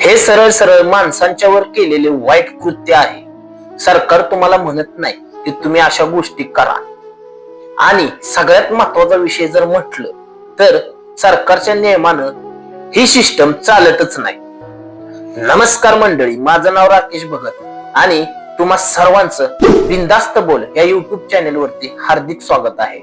हे सरळ सरळ माणसांच्यावर केलेले वाईट कृत्य आहे। सरकार तुम्हाला म्हणत नाही की तुम्ही अशा गोष्टी करा। आणि सगळ्यात महत्वाचा विषय जर म्हटलं तर सरकारच्या नियमानं ही सिस्टम चालतच नाही। नमस्कार मंडळी, माझं नाव राकेश भगत आणि तुम्हा सर्वांचं बिंदास्त बोल या युट्यूब चॅनेल वरती हार्दिक स्वागत आहे।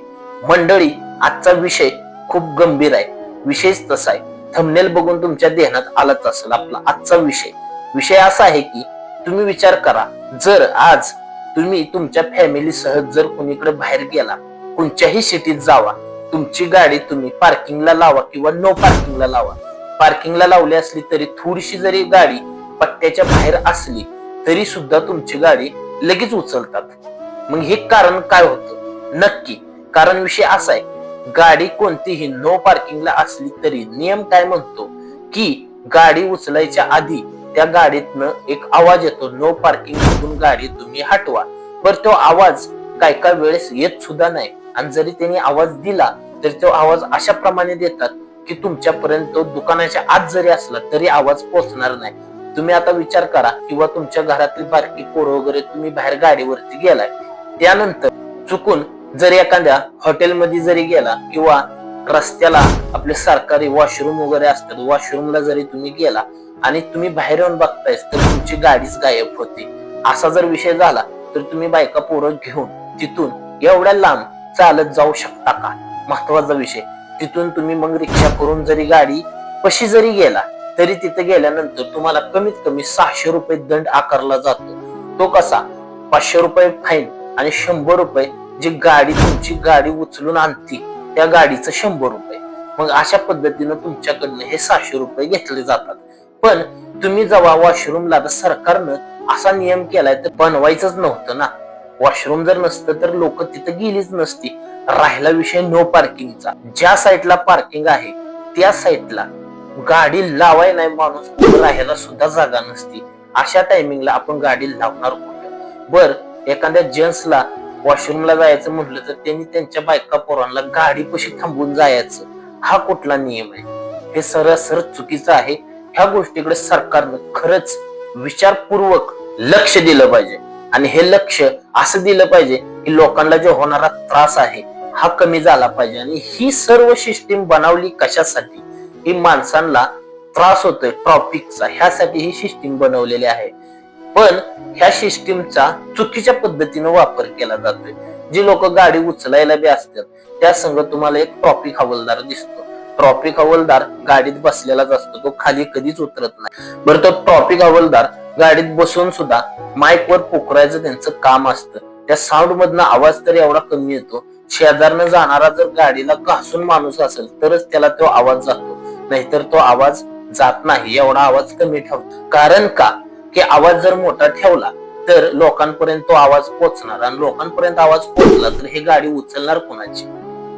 मंडळी, आजचा विषय खूप गंभीर आहे। विषयच तसा आहे, थंबनेल बघून तुमच्या ध्यानात आलाच असेल आपला आजचा विषय असा आहे की तुम्ही विचार करा, जर आज तुम्ही तुमच्या फॅमिली सह जर कोणीकडे बाहेर गेला, कोणत्याही सिटीत जावा, तुमची गाडी तुम्ही पार्किंगला लावा किंवा नो पार्किंगला लावा। पार्किंगला लावली असली तरी थोडीशी जरी गाडी पट्ट्याच्या बाहेर असली तरी सुद्धा तुमची गाडी लगेच उचलतात। मग हे कारण काय होतं? नक्की कारण विषय असा आहे, गाडी कोणतीही नो पार्किंगला असली तरी नियम काय म्हणतो की गाडी उचलायच्या आधी त्या गाडीतनं एक आवाज येतो, नो पार्किंग मधून गाडी तुम्ही हटवा। पण तो आवाज काय वेळेस येत सुद्धा नाही, आणि जरी त्यांनी आवाज दिला तर तो आवाज अशा प्रमाणे देतात की तुमच्यापर्यंत तो दुकानाच्या आत जरी असला तरी आवाज पोहोचणार नाही। तुम्ही आता विचार करा, किंवा तुमच्या घरातील बारकी पोरं वगैरे तुम्ही बाहेर गाडीवरती गेलाय, त्यानंतर चुकून जरी एखाद्या हॉटेलमध्ये जरी गेला किंवा रस्त्याला आपले सरकारी वॉशरूम वगैरे असतात, वॉशरूमला जरी तुम्ही गेला आणि तुम्ही बाहेर येऊन बघताय तर तुमची गाडीच गायब होते। असा जर विषय झाला तर तुम्ही बायका पोरं घेऊन तिथून एवढ्या लांब चालत जाऊ शकता का? महत्वाचा विषय, तिथून तुम्ही मग रिक्षा करून जरी गाडी कशी जरी गेला तरी तिथे गेल्यानंतर तुम्हाला कमीत कमी 600 रुपये दंड आकारला जातो। तो कसा? 500 रुपये फाईन आणि 100 रुपये जी गाडी तुमची गाडी उचलून आणती त्या गाडीचं 100 रुपये। मग अशा पद्धतीनं तुमच्याकडनं हे 600 रुपये घेतले जातात। पण तुम्ही जेव्हा वॉशरूमला, आता सरकारनं असा नियम केलाय तर बनवायचंच नव्हतं ना। वॉशरूम जर नसतं तर लोक तिथं गेलीच नसती। राहिला विषय नो पार्किंगचा, ज्या साईडला पार्किंग आहे त्या साईडला गाडी लावाय नाही माणूस, राहायला सुद्धा जागा नसती। अशा टायमिंगला आपण गाडी लावणार कुठं? बर, एखाद्या जेंट्सला वॉशरूमला जायचं म्हटलं तर त्यांनी त्यांच्या बायका पोरांना गाडी कशी थांबून जायचं? हा कुठला नियम आहे? हे सरळ चुकीचं आहे। ह्या गोष्टीकडे सरकारनं खरंच विचारपूर्वक लक्ष दिलं पाहिजे, आणि हे लक्ष असं दिलं पाहिजे की लोकांना जो होणारा त्रास आहे हा कमी झाला पाहिजे। आणि ही सर्व सिस्टीम बनवली कशासाठी? ही माणसांना त्रास होतोय ट्रॅफिकचा, ह्यासाठी ही सिस्टीम बनवलेली आहे। पण ह्या सिस्टीमचा चुकीच्या पद्धतीने वापर केला जातोय। जी लोक गाडी उचलायला बी असतात त्या संग तुम्हाला एक ट्रॅफिक हवालदार दिसतो। ट्रॅफिक हवालदार गाडीत बसलेलाच असतो, तो खाली कधीच उतरत नाही। बरं, तो ट्रॅफिक हवालदार गाडीत बसून सुद्धा माईक वर पुकरायचं त्यांचं काम असतं। त्या साऊंड मधनं आवाज तर एवढा कमी येतो, शेजारनं जाणारा जर गाडीला घासून माणूस असेल तरच त्याला तो आवाज जातो, नाहीतर तो आवाज जात नाही। एवढा आवाज कमी ठेवतो। कारण का? की आवाज जर मोठा ठेवला तर लोकांपर्यंत तो आवाज पोहोचणार, आणि लोकांपर्यंत आवाज पोहोचला तर हे गाडी उचलणार कोणाची?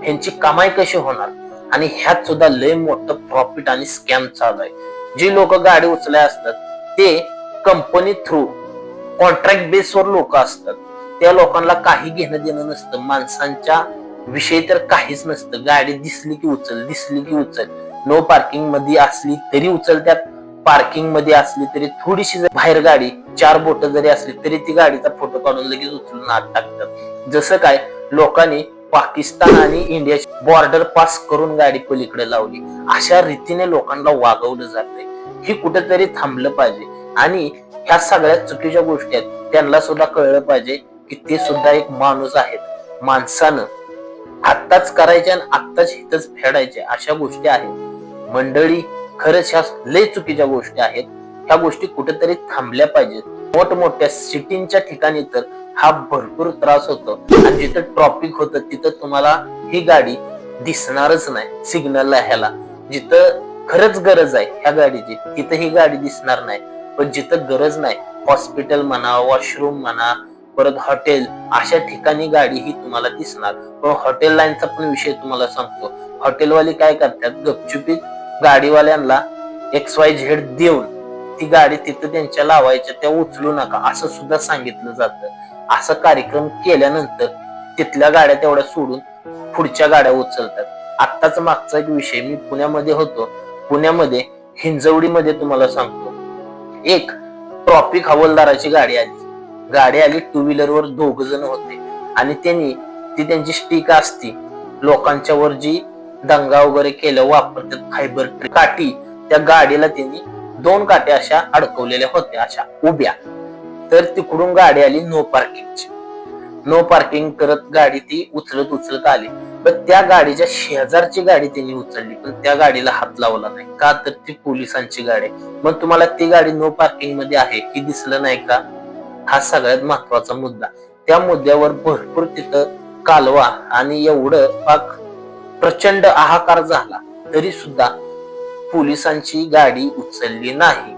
ह्यांची कमाई कशी होणार? आणि ह्यात सुद्धा लय मोठं प्रॉफिट आणि स्कॅम चालू आहे। जी लोक गाडी उचलाय असतात ते कंपनी थ्रू कॉन्ट्रॅक्ट बेसवर लोक असतात। त्या लोकांना काही घेणं देणं नसतं, माणसांच्या विषयी तर काहीच नसतं। गाडी दिसली की उचल, दिसली की उचल। नो पार्किंग मध्ये असली तरी उचलत्यात, पार्किंग मध्ये असली तरी थोडीशी बाहेर गाडी 4 बोट जरी असली तरी ती गाडीचा फोटो काढून लगेच उचलून आत टाकतात। जसं काय लोकांनी पाकिस्तान आणि इंडियाची बॉर्डर पास करून गाडी पलीकडे लावली, अशा रीतीने लोकांना वागवलं जातंय। ही कुठेतरी थांबलं पाहिजे, आणि ह्या सगळ्या चुकीच्या गोष्टी आहेत त्यांना सुद्धा कळलं पाहिजे की ते सुद्धा एक माणूस आहेत। माणसानं आत्ताच करायचे आणि आत्ताच हितच फेडायचे अशा गोष्टी आहेत। मंडळी, खरंच ह्या लय चुकीच्या गोष्टी आहेत। ह्या गोष्टी कुठेतरी थांबल्या पाहिजेत। मोठमोठ्या सिटींच्या ठिकाणी तर हा भरपूर त्रास होतो, आणि जिथं ट्रॅफिक होतं तिथं तुम्हाला ही गाडी दिसणारच नाही। सिग्नलला ह्याला जिथं खरंच गरज आहे ह्या गाडीची तिथं ही गाडी दिसणार नाही। पण जिथं गरज नाही, हॉस्पिटल म्हणा, वॉशरूम म्हणा, परत हॉटेल, अशा ठिकाणी गाडी ही तुम्हाला दिसणार। पण हॉटेल लाईनचा पण विषय तुम्हाला सांगतो, हॉटेलवाले काय करतात, गपचुपीत गाडीवाल्यांना XYZ देऊन ती गाडी तिथं त्यांच्या लावायच्या, त्या उचलू नका असं सुद्धा सांगितलं जातं। असा कार्यक्रम केल्यानंतर तिथल्या गाड्या तेवढ्या सोडून पुढच्या गाड्या उचलतात। आत्ताच मागचा एक विषय, मी पुण्यामध्ये होतो, पुण्यामध्ये हिंजवडीमध्ये तुम्हाला सांगतो, एक ट्रॉफिक हवालदाराची गाडी आली टू व्हीलर वर 2 जण होते आणि त्यांची स्टिक असती लोकांच्या वर जी दंगा वगैरे केलं वापरतात फायबर काठी, त्या गाडीला त्यांनी 2 काट्या अशा अडकवलेल्या होत्या अशा उभ्या. तर तिकडून गाडी आली नो पार्किंग करत गाडी ती उचलत आली. पण त्या गाडीच्या शेजारची गाडी त्यांनी उचलली पण त्या गाडीला हात लावला नाही, का तर ती पोलिसांची गाडी. मग तुम्हाला ती गाडी नो पार्किंग मध्ये आहे हे दिसलं नाही का? हा सगळ्यात महत्वाचा मुद्दा. त्या मुद्द्यावर भरपूर तिथं कालवा आणि एवढं पाक प्रचंड हाहाकार झाला तरी सुद्धा पोलिसांची गाडी उचलली नाही.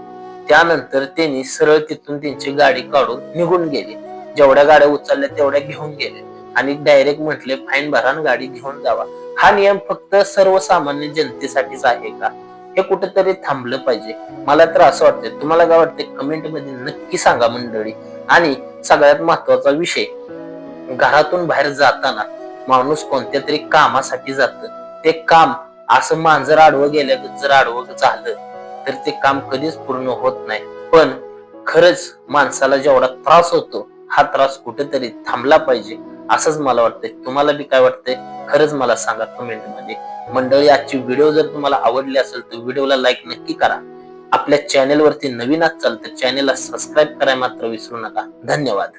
त्यानंतर त्यांनी सरळ तिथून त्यांची गाडी काढून निघून गेले. जेवढ्या गाड्या उचलल्या तेवढ्या घेऊन गेले आणि डायरेक्ट म्हटले फाईन भरा आणि गाडी घेऊन जावा. हा नियम फक्त सर्वसामान्य जनतेसाठीच आहे का? हे कुठेतरी थांबलं पाहिजे. मला तर असं वाटतंय. तुम्हाला काय वाटतंय कमेंट मध्ये नक्की सांगा मंडळी. आणि सगळ्यात महत्वाचा विषय, घरातून बाहेर जाताना माणूस कोणत्या तरी कामासाठी जात, ते काम असं मांजर आडवं गेल्यागत जर आडवं झालं तर ते काम कधीच पूर्ण होत नाही. पण खरंच माणसाला जेवढा त्रास होतो हा त्रास कुठेतरी थांबला पाहिजे असंच मला वाटतंय. तुम्हाला बी काय वाटतंय खरंच मला सांगा कमेंट मध्ये. मंडळी, आजची व्हिडिओ जर तुम्हाला आवडली असेल तर व्हिडिओला लाईक नक्की करा. आपल्या चॅनेल वरती नवीन असाल तर चॅनेलला सबस्क्राईब करायला मात्र विसरू नका. धन्यवाद.